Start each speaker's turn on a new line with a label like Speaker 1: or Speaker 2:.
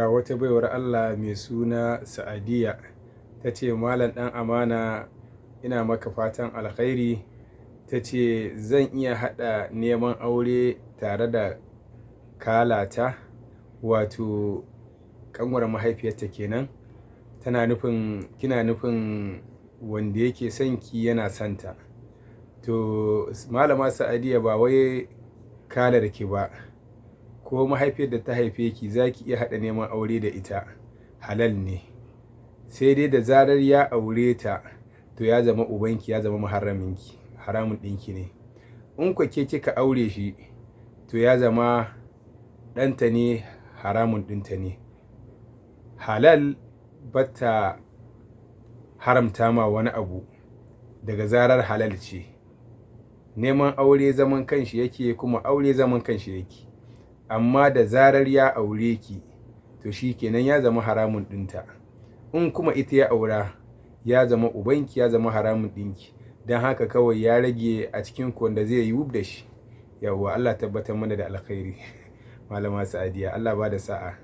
Speaker 1: Wata baiwar Allah mai suna Sa'adiyya ta ce, Malam ɗan amana, ina maka fatan alkhairi. Ta ce zan iya haɗa neman aure tare da kalata, wato ƙanwar mahaifiyarta kenan. Kina nufin wanda yake son ki yana son ta. To Malama Sa'adiyya, ba wai kalar ki ba, ko mahaifiyar da ta haife ki za ki iya haɗa neman aure da ita, halal ne. Sai dai da zarar ya aure ta, to ya zama ubanki, ya zama muharraminki, haramun ɗinki ne. In kwa ke kika aure shi, to ya zama ɗanta ne, haramun ɗinta ne. Halal bata haramta ma wani abu daga zarar halal ce. Neman aure zaman kanshi yake, kuma aure zaman kanshi yake. Amma da zarar ya aure ki, to shi kenan ya zama haramun ɗinta. In kuma ita ya aura, ya zama ubanki, ya zama haramun ɗinki. Don haka kawai ya rage a cikin ku wanda zai yi wub da shi. Yauwa Allah tabbatar mana da alkhairi. Malama Sa'adiyya, Allah ba da sa'a.